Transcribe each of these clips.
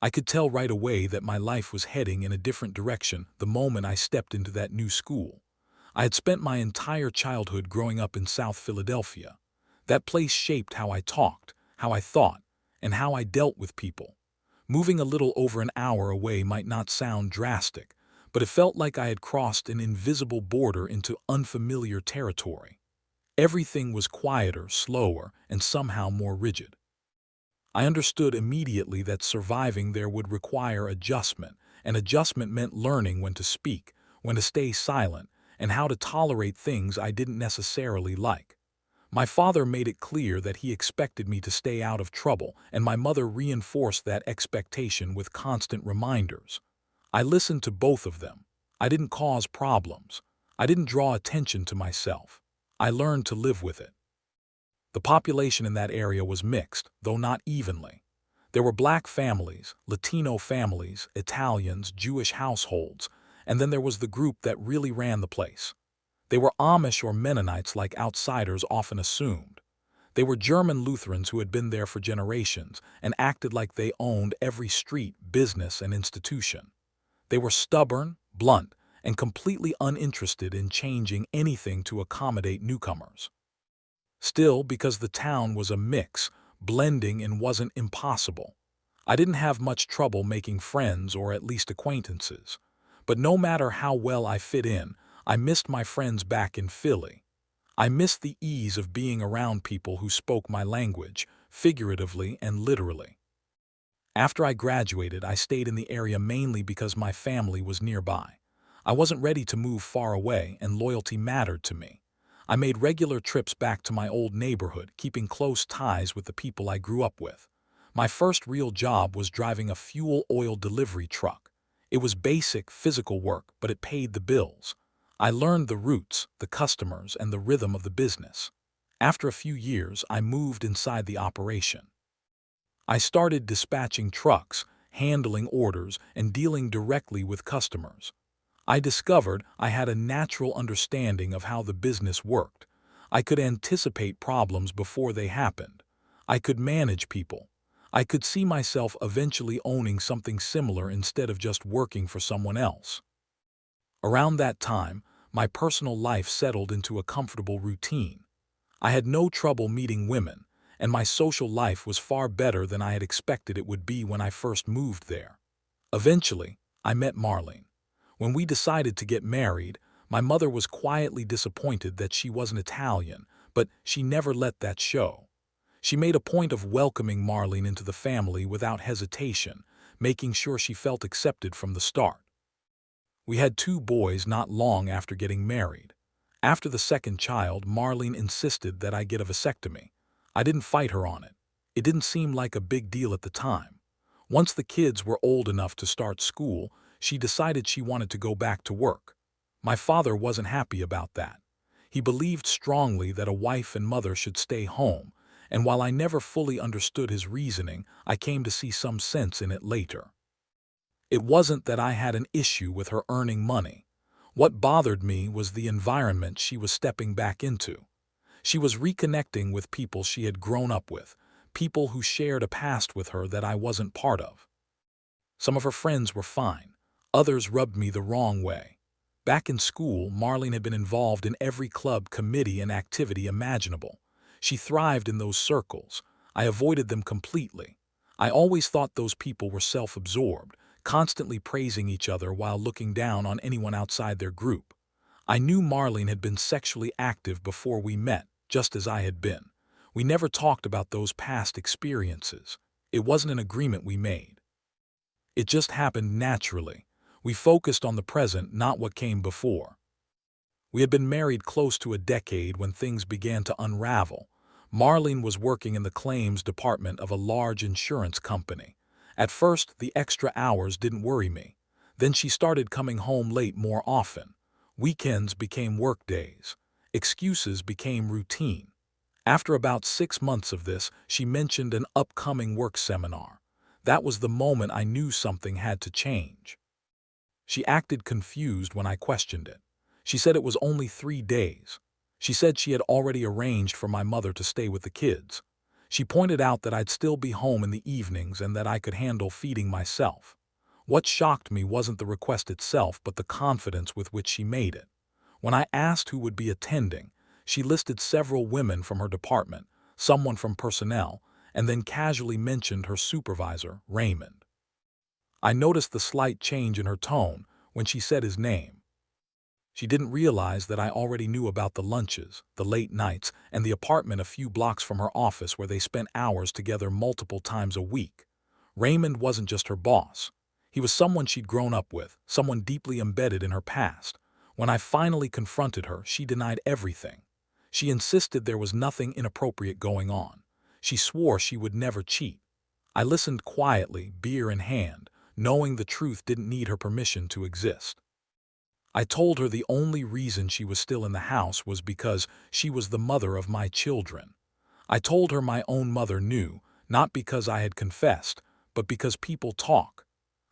I could tell right away that my life was heading in a different direction the moment I stepped into that new school. I had spent my entire childhood growing up in South Philadelphia. That place shaped how I talked, how I thought, and how I dealt with people. Moving a little over an hour away might not sound drastic, but it felt like I had crossed an invisible border into unfamiliar territory. Everything was quieter, slower, and somehow more rigid. I understood immediately that surviving there would require adjustment, and adjustment meant learning when to speak, when to stay silent, and how to tolerate things I didn't necessarily like. My father made it clear that he expected me to stay out of trouble, and my mother reinforced that expectation with constant reminders. I listened to both of them. I didn't cause problems. I didn't draw attention to myself. I learned to live with it. The population in that area was mixed, though not evenly. There were black families, Latino families, Italians, Jewish households, and then there was the group that really ran the place. They were Amish or Mennonites like outsiders often assumed. They were German Lutherans who had been there for generations and acted like they owned every street, business, and institution. They were stubborn, blunt, and completely uninterested in changing anything to accommodate newcomers. Still, because the town was a mix, blending in wasn't impossible. I didn't have much trouble making friends or at least acquaintances. But no matter how well I fit in, I missed my friends back in Philly. I missed the ease of being around people who spoke my language, figuratively and literally. After I graduated, I stayed in the area mainly because my family was nearby. I wasn't ready to move far away, and loyalty mattered to me. I made regular trips back to my old neighborhood, keeping close ties with the people I grew up with. My first real job was driving a fuel oil delivery truck. It was basic, physical work, but it paid the bills. I learned the routes, the customers, and the rhythm of the business. After a few years, I moved inside the operation. I started dispatching trucks, handling orders, and dealing directly with customers. I discovered I had a natural understanding of how the business worked. I could anticipate problems before they happened. I could manage people. I could see myself eventually owning something similar instead of just working for someone else. Around that time, my personal life settled into a comfortable routine. I had no trouble meeting women, and my social life was far better than I had expected it would be when I first moved there. Eventually, I met Marlene. When we decided to get married, my mother was quietly disappointed that she wasn't Italian, but she never let that show. She made a point of welcoming Marlene into the family without hesitation, making sure she felt accepted from the start. We had 2 boys not long after getting married. After the second child, Marlene insisted that I get a vasectomy. I didn't fight her on it. It didn't seem like a big deal at the time. Once the kids were old enough to start school, she decided she wanted to go back to work. My father wasn't happy about that. He believed strongly that a wife and mother should stay home, and while I never fully understood his reasoning, I came to see some sense in it later. It wasn't that I had an issue with her earning money. What bothered me was the environment she was stepping back into. She was reconnecting with people she had grown up with, people who shared a past with her that I wasn't part of. Some of her friends were fine. Others rubbed me the wrong way. Back in school, Marlene had been involved in every club, committee, and activity imaginable. She thrived in those circles. I avoided them completely. I always thought those people were self-absorbed, constantly praising each other while looking down on anyone outside their group. I knew Marlene had been sexually active before we met, just as I had been. We never talked about those past experiences. It wasn't an agreement we made. It just happened naturally. We focused on the present, not what came before. We had been married close to a decade when things began to unravel. Marlene was working in the claims department of a large insurance company. At first, the extra hours didn't worry me. Then she started coming home late more often. Weekends became work days. Excuses became routine. After about 6 months of this, she mentioned an upcoming work seminar. That was the moment I knew something had to change. She acted confused when I questioned it. She said it was only 3 days. She said she had already arranged for my mother to stay with the kids. She pointed out that I'd still be home in the evenings and that I could handle feeding myself. What shocked me wasn't the request itself, but the confidence with which she made it. When I asked who would be attending, she listed several women from her department, someone from personnel, and then casually mentioned her supervisor, Raymond. I noticed the slight change in her tone when she said his name. She didn't realize that I already knew about the lunches, the late nights, and the apartment a few blocks from her office where they spent hours together multiple times a week. Raymond wasn't just her boss. He was someone she'd grown up with, someone deeply embedded in her past. When I finally confronted her, she denied everything. She insisted there was nothing inappropriate going on. She swore she would never cheat. I listened quietly, beer in hand, knowing the truth didn't need her permission to exist. I told her the only reason she was still in the house was because she was the mother of my children. I told her my own mother knew, not because I had confessed, but because people talk.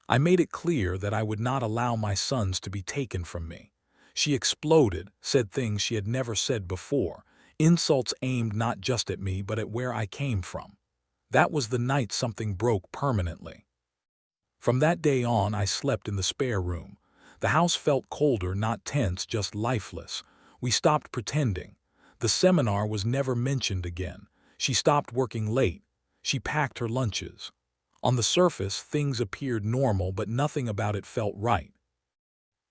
I made it clear that I would not allow my sons to be taken from me. She exploded, said things she had never said before, insults aimed not just at me but at where I came from. That was the night something broke permanently. From that day on, I slept in the spare room. The house felt colder, not tense, just lifeless. We stopped pretending. The seminar was never mentioned again. She stopped working late. She packed her lunches. On the surface, things appeared normal, but nothing about it felt right.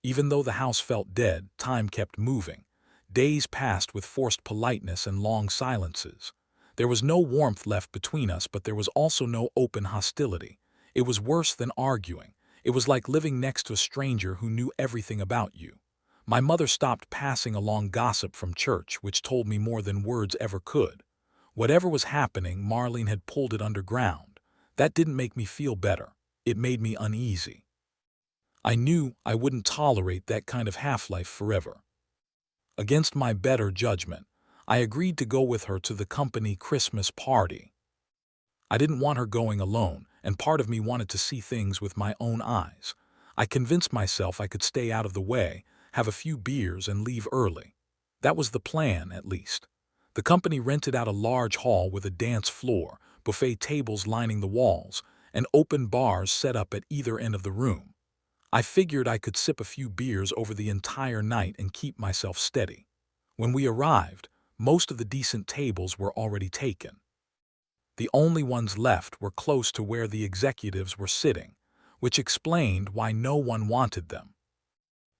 Even though the house felt dead, time kept moving. Days passed with forced politeness and long silences. There was no warmth left between us, but there was also no open hostility. It was worse than arguing. It was like living next to a stranger who knew everything about you. My mother stopped passing along gossip from church, which told me more than words ever could. Whatever was happening, Marlene had pulled it underground. That didn't make me feel better. It made me uneasy. I knew I wouldn't tolerate that kind of half-life forever. Against my better judgment, I agreed to go with her to the company Christmas party. I didn't want her going alone, and part of me wanted to see things with my own eyes. I convinced myself I could stay out of the way, have a few beers, and leave early. That was the plan, at least. The company rented out a large hall with a dance floor, buffet tables lining the walls, and open bars set up at either end of the room. I figured I could sip a few beers over the entire night and keep myself steady. When we arrived, most of the decent tables were already taken. The only ones left were close to where the executives were sitting, which explained why no one wanted them.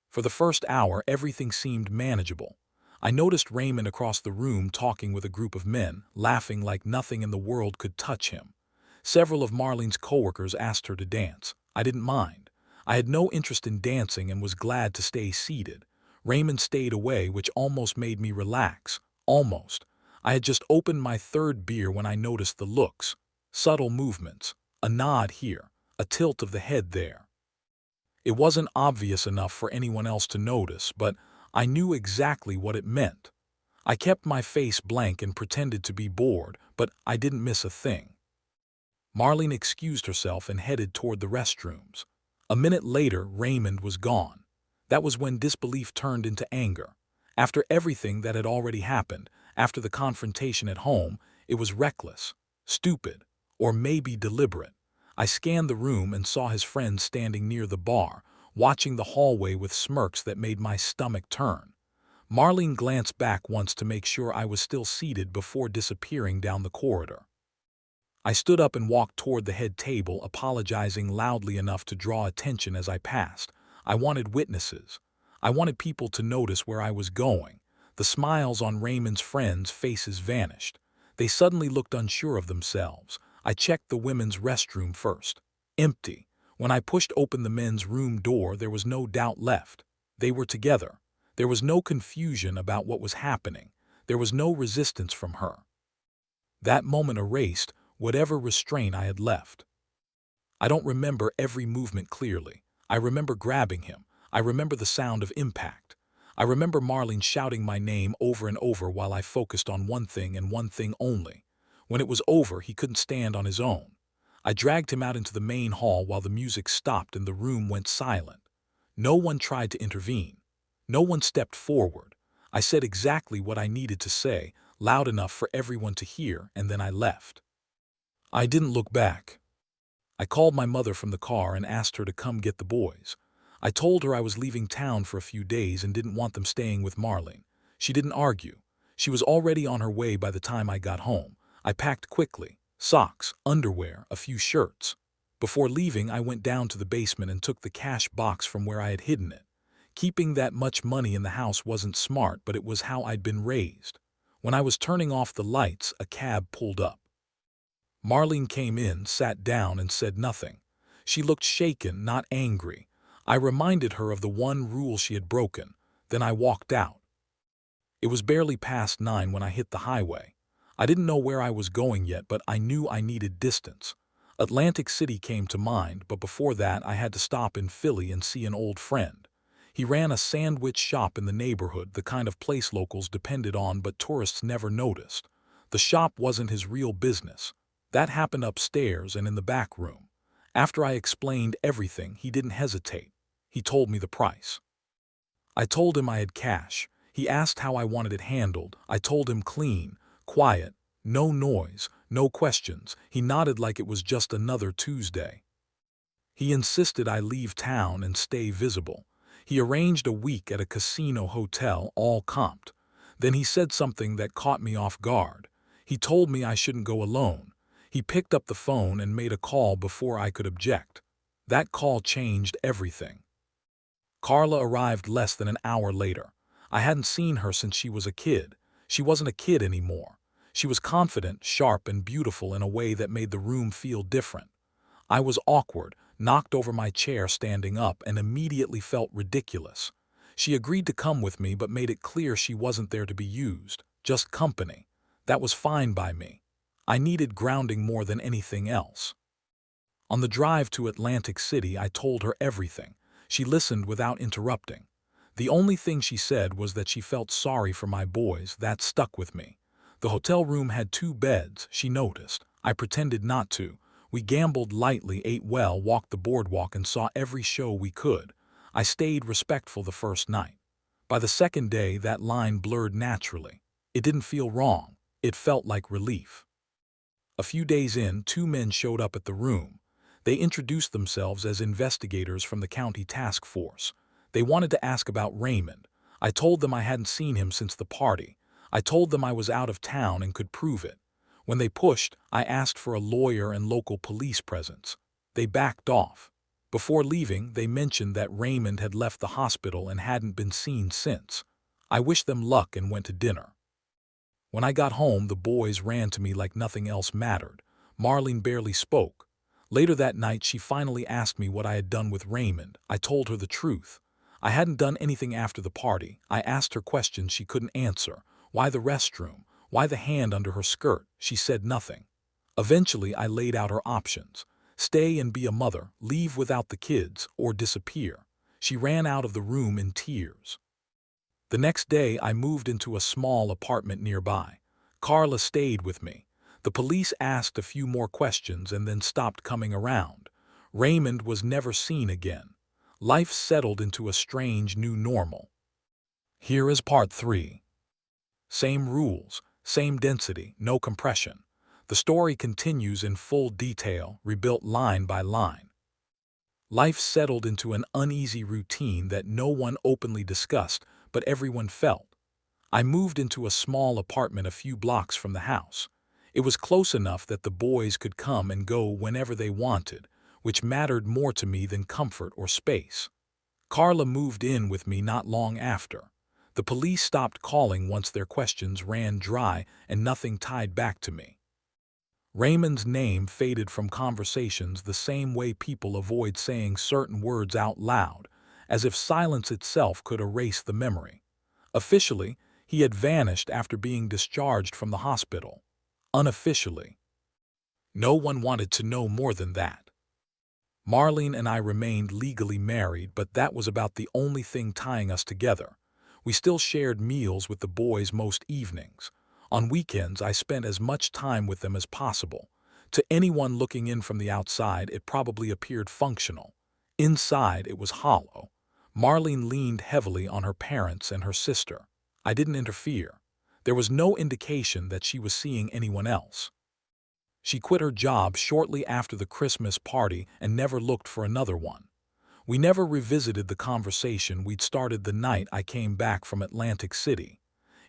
For the first hour, everything seemed manageable. I noticed Raymond across the room talking with a group of men, laughing like nothing in the world could touch him. Several of Marlene's coworkers asked her to dance. I didn't mind. I had no interest in dancing and was glad to stay seated. Raymond stayed away, which almost made me relax. Almost. I had just opened my third beer when I noticed the looks. Subtle movements. A nod here. A tilt of the head there. It wasn't obvious enough for anyone else to notice, but I knew exactly what it meant. I kept my face blank and pretended to be bored, but I didn't miss a thing. Marlene excused herself and headed toward the restrooms. A minute later, Raymond was gone. That was when disbelief turned into anger. After everything that had already happened, after the confrontation at home, it was reckless, stupid, or maybe deliberate. I scanned the room and saw his friends standing near the bar, watching the hallway with smirks that made my stomach turn. Marlene glanced back once to make sure I was still seated before disappearing down the corridor. I stood up and walked toward the head table, apologizing loudly enough to draw attention as I passed. I wanted witnesses. I wanted people to notice where I was going. The smiles on Raymond's friends' faces vanished. They suddenly looked unsure of themselves. I checked the women's restroom first. Empty. When I pushed open the men's room door, there was no doubt left. They were together. There was no confusion about what was happening. There was no resistance from her. That moment erased whatever restraint I had left. I don't remember every movement clearly. I remember grabbing him. I remember the sound of impact. I remember Marlene shouting my name over and over while I focused on one thing and one thing only. When it was over, he couldn't stand on his own. I dragged him out into the main hall while the music stopped and the room went silent. No one tried to intervene. No one stepped forward. I said exactly what I needed to say, loud enough for everyone to hear, and then I left. I didn't look back. I called my mother from the car and asked her to come get the boys. I told her I was leaving town for a few days and didn't want them staying with Marlene. She didn't argue. She was already on her way by the time I got home. I packed quickly: socks, underwear, a few shirts. Before leaving, I went down to the basement and took the cash box from where I had hidden it. Keeping that much money in the house wasn't smart, but it was how I'd been raised. When I was turning off the lights, a cab pulled up. Marlene came in, sat down, and said nothing. She looked shaken, not angry. I reminded her of the one rule she had broken. Then I walked out. It was barely past 9 when I hit the highway. I didn't know where I was going yet, but I knew I needed distance. Atlantic City came to mind, but before that I had to stop in Philly and see an old friend. He ran a sandwich shop in the neighborhood, the kind of place locals depended on but tourists never noticed. The shop wasn't his real business. That happened upstairs and in the back room. After I explained everything, he didn't hesitate. He told me the price. I told him I had cash. He asked how I wanted it handled. I told him clean, quiet, no noise, no questions. He nodded like it was just another Tuesday. He insisted I leave town and stay visible. He arranged a week at a casino hotel, all comped. Then he said something that caught me off guard. He told me I shouldn't go alone. He picked up the phone and made a call before I could object. That call changed everything. Carla arrived less than an hour later. I hadn't seen her since she was a kid. She wasn't a kid anymore. She was confident, sharp, and beautiful in a way that made the room feel different. I was awkward, knocked over my chair standing up, and immediately felt ridiculous. She agreed to come with me but made it clear she wasn't there to be used, just company. That was fine by me. I needed grounding more than anything else. On the drive to Atlantic City, I told her everything. She listened without interrupting. The only thing she said was that she felt sorry for my boys. That stuck with me. The hotel room had 2 beds, she noticed. I pretended not to. We gambled lightly, ate well, walked the boardwalk, and saw every show we could. I stayed respectful the first night. By the second day, that line blurred naturally. It didn't feel wrong. It felt like relief. A few days in, 2 men showed up at the room. They introduced themselves as investigators from the county task force. They wanted to ask about Raymond. I told them I hadn't seen him since the party. I told them I was out of town and could prove it. When they pushed, I asked for a lawyer and local police presence. They backed off. Before leaving, they mentioned that Raymond had left the hospital and hadn't been seen since. I wished them luck and went to dinner. When I got home, the boys ran to me like nothing else mattered. Marlene barely spoke. Later that night, she finally asked me what I had done with Raymond. I told her the truth. I hadn't done anything after the party. I asked her questions she couldn't answer. Why the restroom? Why the hand under her skirt? She said nothing. Eventually, I laid out her options. Stay and be a mother, leave without the kids, or disappear. She ran out of the room in tears. The next day, I moved into a small apartment nearby. Carla stayed with me. The police asked a few more questions and then stopped coming around. Raymond was never seen again. Life settled into a strange new normal. Here is part 3. Same rules, same density, no compression. The story continues in full detail, rebuilt line by line. Life settled into an uneasy routine that no one openly discussed, but everyone felt. I moved into a small apartment a few blocks from the house. It was close enough that the boys could come and go whenever they wanted, which mattered more to me than comfort or space. Carla moved in with me not long after. The police stopped calling once their questions ran dry and nothing tied back to me. Raymond's name faded from conversations the same way people avoid saying certain words out loud, as if silence itself could erase the memory. Officially, he had vanished after being discharged from the hospital. Unofficially, no one wanted to know more than that. Marlene and I remained legally married, but that was about the only thing tying us together. We still shared meals with the boys most evenings. On weekends, I spent as much time with them as possible. To anyone looking in from the outside, it probably appeared functional. Inside, it was hollow. Marlene leaned heavily on her parents and her sister. I didn't interfere. There was no indication that she was seeing anyone else. She quit her job shortly after the Christmas party and never looked for another one. We never revisited the conversation we'd started the night I came back from Atlantic City.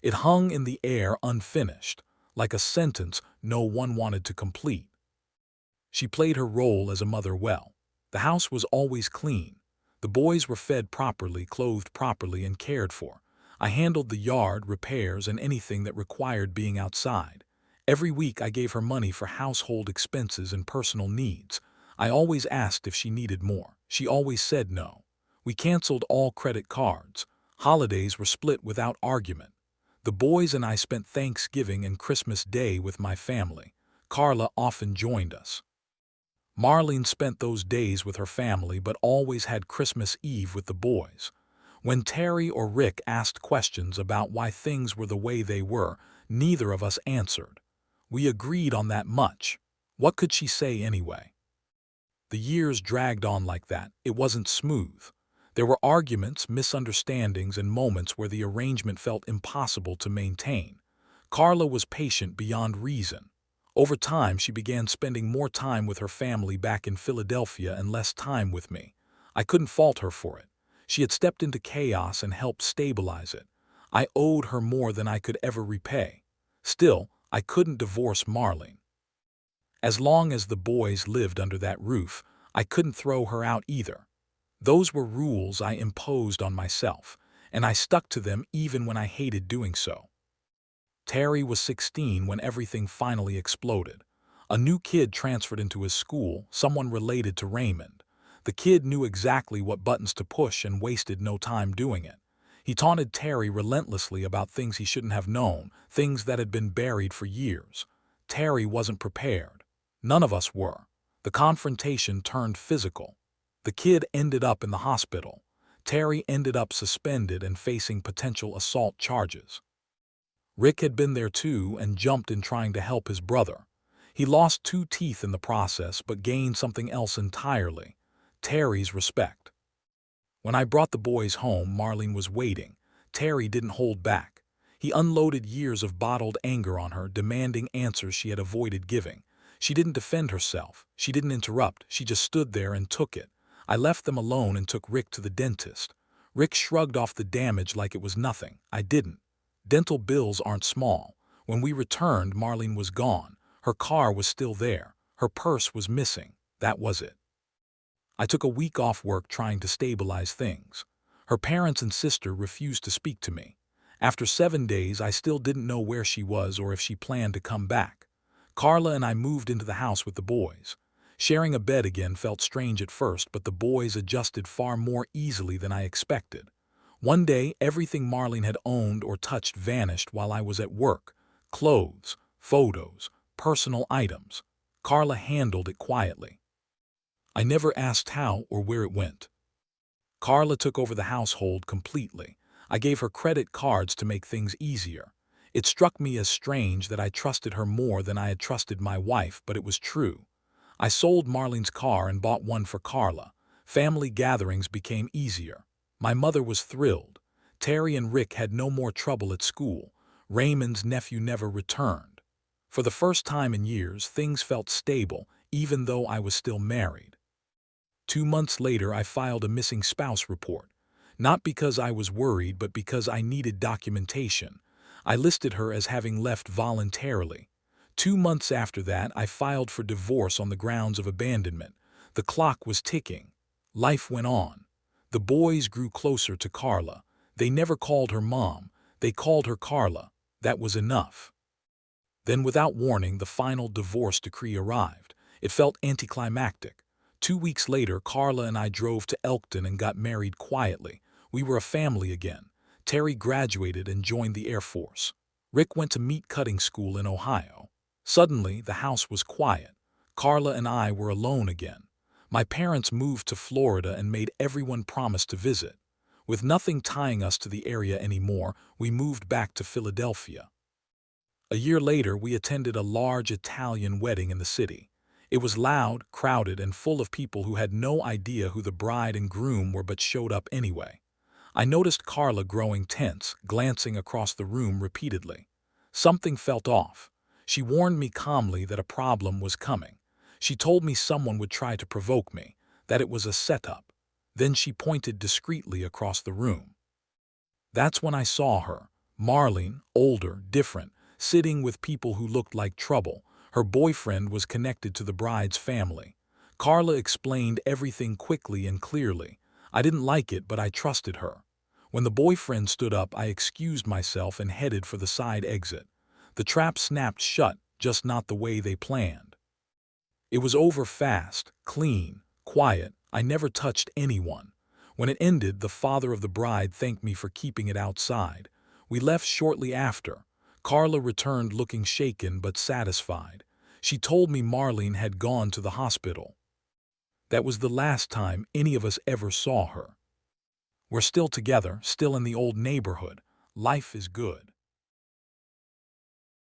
It hung in the air unfinished, like a sentence no one wanted to complete. She played her role as a mother well. The house was always clean. The boys were fed properly, clothed properly, and cared for. I handled the yard, repairs, and anything that required being outside. Every week I gave her money for household expenses and personal needs. I always asked if she needed more. She always said no. We canceled all credit cards. Holidays were split without argument. The boys and I spent Thanksgiving and Christmas Day with my family. Carla often joined us. Marlene spent those days with her family but always had Christmas Eve with the boys. When Terry or Rick asked questions about why things were the way they were, neither of us answered. We agreed on that much. What could she say anyway? The years dragged on like that. It wasn't smooth. There were arguments, misunderstandings, and moments where the arrangement felt impossible to maintain. Carla was patient beyond reason. Over time, she began spending more time with her family back in Philadelphia and less time with me. I couldn't fault her for it. She had stepped into chaos and helped stabilize it. I owed her more than I could ever repay. Still, I couldn't divorce Marlene. As long as the boys lived under that roof, I couldn't throw her out either. Those were rules I imposed on myself, and I stuck to them even when I hated doing so. Terry was 16 when everything finally exploded. A new kid transferred into his school, someone related to Raymond. The kid knew exactly what buttons to push and wasted no time doing it. He taunted Terry relentlessly about things he shouldn't have known, things that had been buried for years. Terry wasn't prepared. None of us were. The confrontation turned physical. The kid ended up in the hospital. Terry ended up suspended and facing potential assault charges. Rick had been there too and jumped in trying to help his brother. He lost 2 teeth in the process but gained something else entirely: Terry's respect. When I brought the boys home, Marlene was waiting. Terry didn't hold back. He unloaded years of bottled anger on her, demanding answers she had avoided giving. She didn't defend herself. She didn't interrupt. She just stood there and took it. I left them alone and took Rick to the dentist. Rick shrugged off the damage like it was nothing. I didn't. Dental bills aren't small. When we returned, Marlene was gone. Her car was still there. Her purse was missing. That was it. I took a week off work trying to stabilize things. Her parents and sister refused to speak to me. After 7 days, I still didn't know where she was or if she planned to come back. Carla and I moved into the house with the boys. Sharing a bed again felt strange at first, but the boys adjusted far more easily than I expected. One day, everything Marlene had owned or touched vanished while I was at work. Clothes, photos, personal items. Carla handled it quietly. I never asked how or where it went. Carla took over the household completely. I gave her credit cards to make things easier. It struck me as strange that I trusted her more than I had trusted my wife, but it was true. I sold Marlene's car and bought one for Carla. Family gatherings became easier. My mother was thrilled. Terry and Rick had no more trouble at school. Raymond's nephew never returned. For the first time in years, things felt stable, even though I was still married. 2 months later, I filed a missing spouse report. Not because I was worried, but because I needed documentation. I listed her as having left voluntarily. 2 months after that, I filed for divorce on the grounds of abandonment. The clock was ticking. Life went on. The boys grew closer to Carla. They never called her mom. They called her Carla. That was enough. Then, without warning, the final divorce decree arrived. It felt anticlimactic. 2 weeks later, Carla and I drove to Elkton and got married quietly. We were a family again. Terry graduated and joined the Air Force. Rick went to meat cutting school in Ohio. Suddenly, the house was quiet. Carla and I were alone again. My parents moved to Florida and made everyone promise to visit. With nothing tying us to the area anymore, we moved back to Philadelphia. A year later, we attended a large Italian wedding in the city. It was loud, crowded, and full of people who had no idea who the bride and groom were but showed up anyway. I noticed Carla growing tense, glancing across the room repeatedly. Something felt off. She warned me calmly that a problem was coming. She told me someone would try to provoke me, that it was a setup. Then she pointed discreetly across the room. That's when I saw her. Marlene, older, different, sitting with people who looked like trouble. Her boyfriend was connected to the bride's family. Carla explained everything quickly and clearly. I didn't like it, but I trusted her. When the boyfriend stood up, I excused myself and headed for the side exit. The trap snapped shut, just not the way they planned. It was over fast, clean, quiet. I never touched anyone. When it ended, the father of the bride thanked me for keeping it outside. We left shortly after. Carla returned looking shaken but satisfied. She told me Marlene had gone to the hospital. That was the last time any of us ever saw her. We're still together, still in the old neighborhood. Life is good.